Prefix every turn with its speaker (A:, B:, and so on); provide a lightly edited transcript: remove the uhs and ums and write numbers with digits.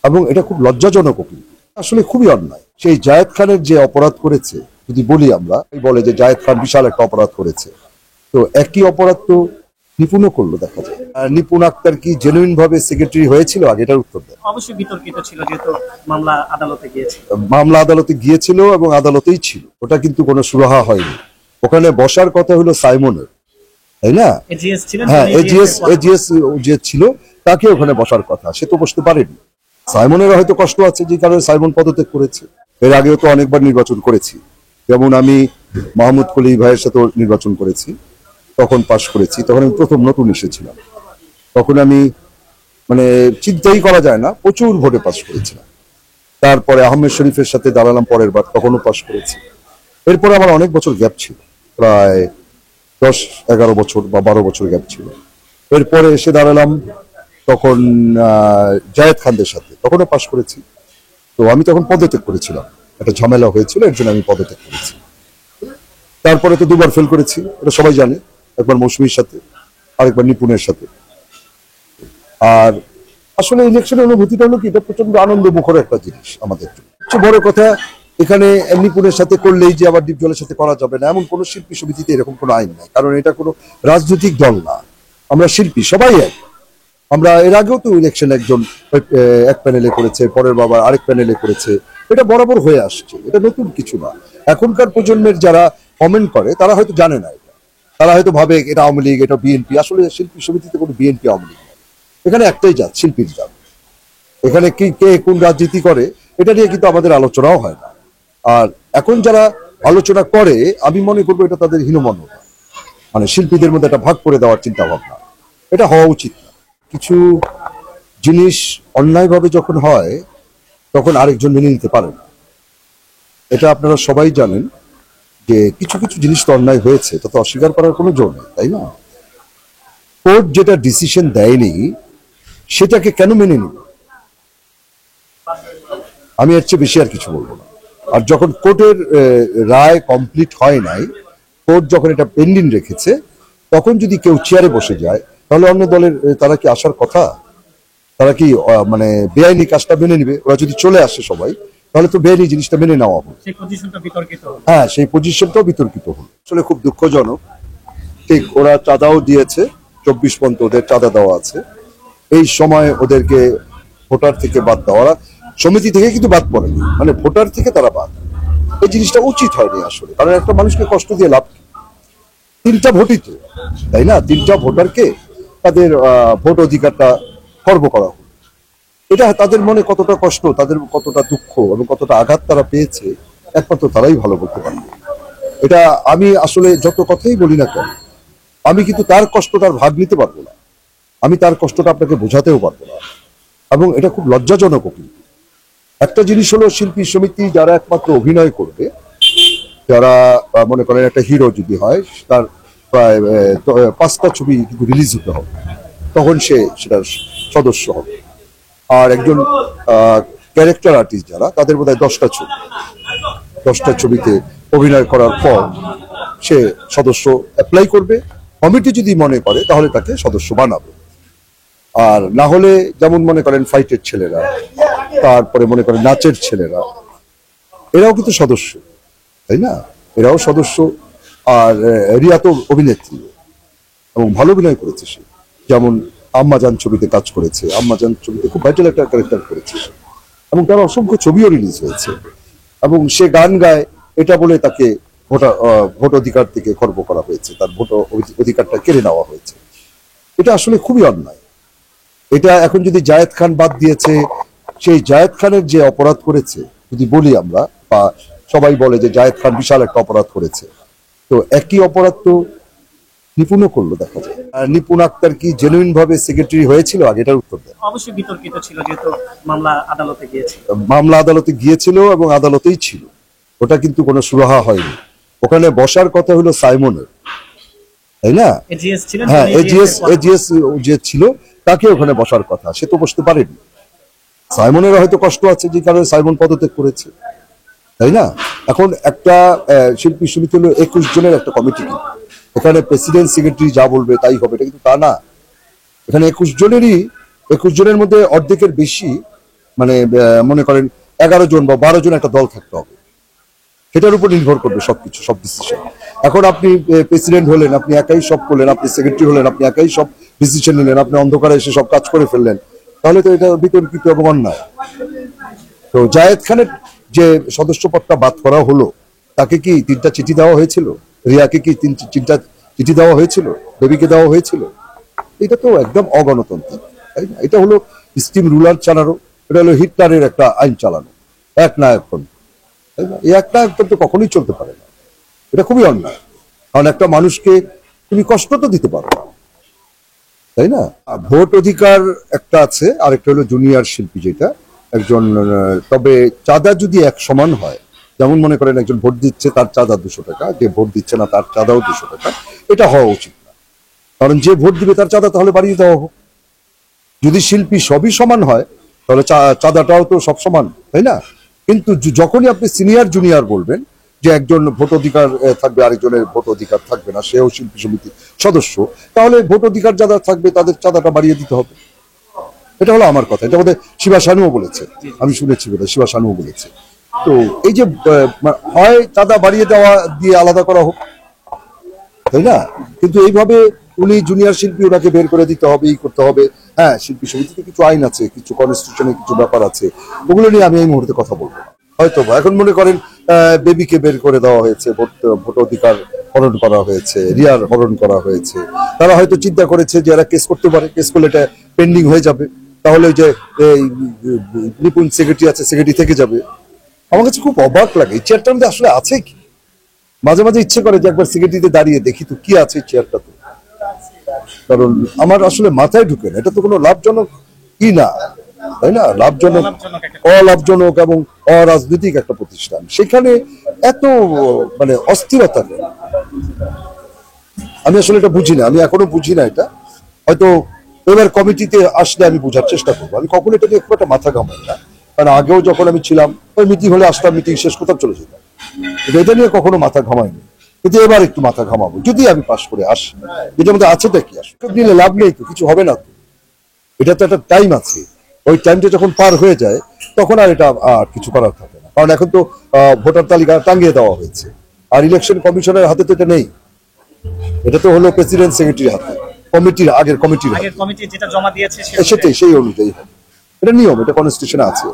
A: এবং এটা খুব লজ্জাজনকও, কিন্তু আসলে খুবই অন্যায়। সেই জায়েদ খানের যে অপরাধ করেছে, যদি বলি আমরা, বলে যে জায়েদ খান বিশাল একটা অপরাধ করেছে, তো একই অপরাধ তো নিপুণও করলো দেখা যায়। আর নিপুণ আক্তার কি জেনুইন ভাবে সেক্রেটারি হয়েছিল আগে? এটার উত্তর দেন।
B: অবশ্যই বিতর্কিত ছিল, যেহেতু মামলা আদালতে গিয়েছে।
A: মামলা আদালতে গিয়েছিল এবং আদালতেই ছিল, ওটা কিন্তু কোনো সুরাহা হয়নি। ওখানে বসার কথা হলো সাইমনের, তাই না?
B: এজিএস ছিলেন,
A: হ্যাঁ,
B: তিনি
A: এজিএস যে ছিল তাকে ওখানে বসার কথা, সে তো বসতে পারেনি। সাইমনের হয়তো কষ্ট আছে, যে কারণে সাইমন পদত্যাগ করেছে। এর আগেও তো অনেকবার নির্বাচন করেছি, যেমন আমি মাহমুদ কলি ভাইয়ের সাথে নির্বাচন করেছি, তখন পাশ করেছি। তখন আমি প্রথম নতুন এসেছিলাম, তখন আমি মানে চিন্তাই করা যায় না, প্রচুর ভোটে পাশ করেছিলাম। তারপরে আহমেদ শরীফের সাথে দাঁড়ালাম পরের বার, তখনও পাশ করেছি। এরপরে আমার অনেক বছর গ্যাপ ছিল, প্রায় 10-11 বছর বা 12 বছর গ্যাপ ছিল। এরপরে এসে দাঁড়ালাম তখন জায়েদ খানদের সাথে, তখনও পাশ করেছি। তো আমি তখন পদত্যাগ করেছিলাম, একটা ঝামেলা হয়েছিল, এর জন্য আমি পদত্যাগ করেছি। তারপরে তো দুবার ফেল করেছি, এটা সবাই জানে, একবার মৌসুমীর সাথে, আরেকবার নিপুণের সাথে। আর আসলে ইলেকশনের অনুভূতিটা হলো কি, এটা প্রচন্ড আনন্দ মুখর একটা জিনিস আমাদের জন্য। সবচেয়ে বড় কথা, এখানে নিপুণের সাথে করলেই যে আবার ডিপজলের সাথে করা যাবে না, এমন কোনো শিল্পী সমিতিতে এরকম কোনো আইন নাই। কারণ এটা কোনো রাজনৈতিক দল না, আমরা শিল্পী সবাই এক। আমরা এর আগেও তো ইলেকশন একজন এক প্যানেলে করেছে, পরের বাবার আরেক প্যানেলে করেছে, এটা বরাবর হয়ে আসছে, এটা নতুন কিছু না। এখনকার প্রজন্মের যারা কমেন্ট করে তারা হয়তো জানে না এটা, তারা হয়তো ভাবে এটা আওয়ামী লীগ, এটা বিএনপি। আসলে শিল্পী সমিতিতে কোনো বিএনপি আওয়ামী লীগ নেই, এখানে একটাই জাত, শিল্পীর জাত। এখানে কি কে কোন রাজনীতি করে এটা নিয়ে কিন্তু আমাদের আলোচনাও হয় না। আর এখন যারা আলোচনা করে, আমি মনে করবো এটা তাদের হীনমন্যতা, মানে শিল্পীদের মধ্যে একটা ভাগ করে দেওয়ার চিন্তা ভাবনা, এটা হওয়া উচিত না। কিছু জিনিস অন্যায়ভাবে যখন হয়, তখন আরেকজন মেনে নিতে পারে না। এটা আপনারা সবাই জানেন যে কিছু কিছু জিনিস তো অন্যায় হয়েছে, তা তো অস্বীকার করার কোনো জোর নেই, তাই না? কোর্ট যেটা ডিসিশন দেয়নি সেটাকে কেন মেনে নিব? আমি এর চেয়ে বেশি আর কিছু বলবো না। আর যখন কোর্টের রায় কমপ্লিট হয় নাই, কোর্ট যখন এটা পেন্ডিং রেখেছে, তখন যদি কেউ চেয়ারে বসে যায়, তাহলে অন্য দলের তারা কি আসার কথা? তারা কি মানে বেআইনি কাজটা মেনে নিবে? ওরা যদি চলে আসে সবাই, তাহলে তো বেআইনি জিনিসটা মেনে নেওয়া হবে। হ্যাঁ, সেই পজিশনটাও বিতর্কিত হল। আসলে খুব দুঃখজনক। ঠিক, ওরা চাঁদাও দিয়েছে, 24 পর্যন্ত ওদের চাঁদা দেওয়া আছে। এই সময় ওদেরকে ভোটার থেকে বাদ দেওয়া, সমিতি থেকে কিন্তু বাদ পড়েনি, মানে ভোটার থেকে তারা বাদ। এই জিনিসটা উচিত হয়নি আসলে, কারণ একটা মানুষকে কষ্ট দিয়ে লাভ কি? 3টা ভোটই তো, তাই না? 3টা ভোটারকে তাদের ভোট অধিকারটা খর্ব করা হলো। এটা তাদের মনে কতটা কষ্ট, তাদের কতটা দুঃখ এবং কতটা আঘাত তারা পেয়েছে, একমাত্র তারাই ভালো বলতে পারবে। এটা আমি আসলে যত কথাই বলি না কেন, আমি কিন্তু তার কষ্টটার ভাগ নিতে পারবো না, আমি তার কষ্টটা আপনাকে বোঝাতেও পারবো না। এবং এটা খুব লজ্জাজনকও। কিন্তু একটা জিনিস হলো, শিল্পী সমিতি যারা একমাত্র অভিনয় করবে, যারা মনে করেন একটা হিরো যদি হয়, তার প্রায় 5টা ছবি কিন্তু রিলিজ হতে হবে, তখন সে সেটার সদস্য হবে। আর একজন ক্যারেক্টার আর্টিস্ট যারা, তাদের বোধহয় 10টা ছবিতে অভিনয় করার পর সে সদস্য অ্যাপ্লাই করবে। কমিটি যদি মনে করে তাহলে তাকে সদস্য বানাবে। আর না হলে, যেমন মনে করেন ফাইটের ছেলেরা, তারপরে মনে করেন নাচের ছেলেরা, এরাও কিন্তু সদস্য, তাই না? এরাও সদস্য। আর রিয়া তো অভিনেত্রী এবং ভালো অভিনয় করেছে সে, যেমন আম্মাজান ছবিতে কাজ করেছে, আম্মাজান ছবিতে খুব ভাইটাল একটা ক্যারেক্টার করেছে এবং তার অসংখ্য ছবিও রিলিজ হয়েছে। এবং সে গান গায়, এটা বলে তাকে ভোট অধিকার থেকে খর্ব করা হয়েছে, তার ভোট অধিকারটা কেড়ে নেওয়া হয়েছে। এটা আসলে খুবই অন্যায়। এটা এখন যদি জায়েদ খান বাদ দিয়েছে, সেই জায়েদ খানের যে অপরাধ করেছে, যদি বলি আমরা, বা সবাই বলে যে জায়েদ খান বিশাল একটা অপরাধ করেছে, তো একই অপরাধ তো নিপুণও করলো দেখা যায়। আর নিপুণ আক্তার কি জেনুইন ভাবে সেক্রেটারি হয়েছিল আগে? এটার উত্তর দেন।
B: অবশ্যই বিতর্কিত ছিল, যেহেতু মামলা আদালতে গিয়েছে।
A: মামলা আদালতে গিয়েছিল এবং আদালতেই ছিল, ওটা কিন্তু কোনো সুরাহা হয়নি। ওখানে বসার কথা হলো সাইমনের, তাই না?
B: এজিএস ছিলেন,
A: হ্যাঁ, এজিএস যে ছিল তাকে ওখানে বসার কথা, সে তো বসতে পারেনি। সাইমনের হয়তো কষ্ট আছে, যে কারণে সাইমন পদত্যাগ করেছে, তাই না? এখন একটা শিল্পী সমিতি হলো 21 জনের একটা কমিটি, এখানে প্রেসিডেন্ট সেক্রেটারি যা বলবে তাই হবে, এটা কিন্তু তা না। এখানে 21 জনের মধ্যে অর্ধেকের বেশি মানে মনে করেন 11 জন বা 12 জন একটা দল থাকতে হবে, সেটার উপর নির্ভর করবে সবকিছু, সব ডিসিশন। এখন আপনি প্রেসিডেন্ট হলেন, আপনি একাই সব করলেন, আপনি সেক্রেটারি হলেন, আপনি একাই সব ডিসিশন নিলেন, আপনি অন্ধকারে এসে সব কাজ করে ফেললেন, তাহলে তো এটা বিতর্কিত এবং অন্যায়। তো জায়েদ খানের যে সদস্যপদটা বাদ করা হলো, তাকে কি 3টা চিঠি দেওয়া হয়েছিল? রিয়াকে কি 3টা চিঠি দেওয়া হয়েছিল? বেবিকে দেওয়া হয়েছিল? এটা তো একদম অগণতন্ত্র, তাই না? এটা হলো স্টিম রুলার চালানো, এটা হলো হিটলারের একটা আইন চালানো, এক নায়কতন্ত্র, তাই না? এই এক নায়কতন্ত্র কখনোই চলতে পারে না, এটা খুবই অন্যায়। কারণ একটা মানুষকে তুমি কষ্ট তো দিতে পারো না, তাই না? ভোট অধিকার একটা আছে, আরেকটা হলো জুনিয়র শিল্পী, যেটা একজন তবে চাঁদা যদি এক সমান হয়, যেমন মনে করেন একজন ভোট দিচ্ছে তার চাঁদা 200 টাকা, যে ভোট দিচ্ছে না তার চাঁদাও 200 টাকা, এটা হওয়া উচিত না। কারণ যে ভোট দিবে তার চাঁদা তাহলে বাড়িয়ে দেওয়া হোক। যদি শিল্পী সবই সমান হয় তাহলে চাঁদাটাও তো সব সমান, তাই না? কিন্তু যখনই আপনি সিনিয়র জুনিয়র বলবেন, যে একজন ভোট অধিকার থাকবে আরেকজনের ভোট অধিকার থাকবে না, সেও শিল্পী সমিতির সদস্য, তাহলে ভোট অধিকার যারা থাকবে তাদের চাঁদাটা বাড়িয়ে দিতে হবে। এটা হলো আমার কথা, এটা বোধহয় শিবা শানুও বলেছে, আমি শুনেছি বোধহয় শিবা শানুও বলেছে। তো এই যে হয় চাঁদা বাড়িয়ে দেওয়া দিয়ে আলাদা করা হোক, তাই না? কিন্তু এইভাবে উনি জুনিয়র শিল্পী, ওনাকে বের করে দিতে হবে, করতে হবে। হ্যাঁ, শিল্পী সমিতিতে কিছু আইন আছে, কিছু কনস্টিটিউশনে কিছু ব্যাপার আছে, ওগুলো নিয়ে আমি এই মুহূর্তে কথা বলবো না। হয়তো এখন মনে করেন বেবিকে বের করে দেওয়া হয়েছে, ভোট অধিকার হরণ করা হয়েছে, রিয়ার হরণ করা হয়েছে, তারা হয়তো চিন্তা করেছে যে এরা কেস করতে পারে, কেস করলে এটা পেন্ডিং হয়ে যাবে, তাহলে ওই যে নিপুণ সেক্রেটারি আছে, সেক্রেটারি থেকে যাবে। আমার কাছে খুব অবাক লাগে এই চেয়ারটার মধ্যে আসলে আছে কি। মাঝে মাঝে ইচ্ছে করে যে একবার সিগারেটিতে দাঁড়িয়ে দেখি তো কি আছে চেয়ারটাতে, কারণ আমার আসলে মাথায় ঢুকে না, এটা তো কোনো লাভজনক কি না, তাই না? লাভজনক, অলাভজনক এবং অরাজনৈতিক একটা প্রতিষ্ঠান, সেখানে এত মানে অস্থিরতা নেই। আমি আসলে এটা বুঝি না, আমি এখনো বুঝি না এটা। হয়তো এবার কমিটিতে আসলে আমি বোঝার চেষ্টা করবো। আমি কখনো এটা নিয়ে খুব একটা মাথা ঘামাই না, কারণ আগেও যখন আমি ছিলাম ওই মিটিং হলে আসতাম, মিটিং শেষ করতাম, চলে যেতাম, এটা নিয়ে কখনো মাথা ঘামাইনি। কিন্তু এবার একটু মাথা ঘামাবো, যদি আমি পাশ করে আসি। এটার মধ্যে আছেটা কি? আসলে নিলে লাভ নেই তো, কিছু হবে না তো। এটা তো একটা টাইম আছে, ওই টাইমটা যখন পার হয়ে যায় তখন আর এটা আর কিছু করার থাকে না। কারণ এখন তো ভোটার তালিকা টাঙ্গিয়ে দেওয়া হয়েছে, আর ইলেকশন কমিশনের হাতে তো এটা নেই, এটা তো হলো প্রেসিডেন্ট সেক্রেটারির হাতে, কমিটির আগের কমিটির হাতে।
B: কমিটি যেটা জমা দিয়েছে
A: সেটাই, সেই অনুযায়ী হবে, এটা নিয়ম, এটা কনস্টিটিউশনে আছে।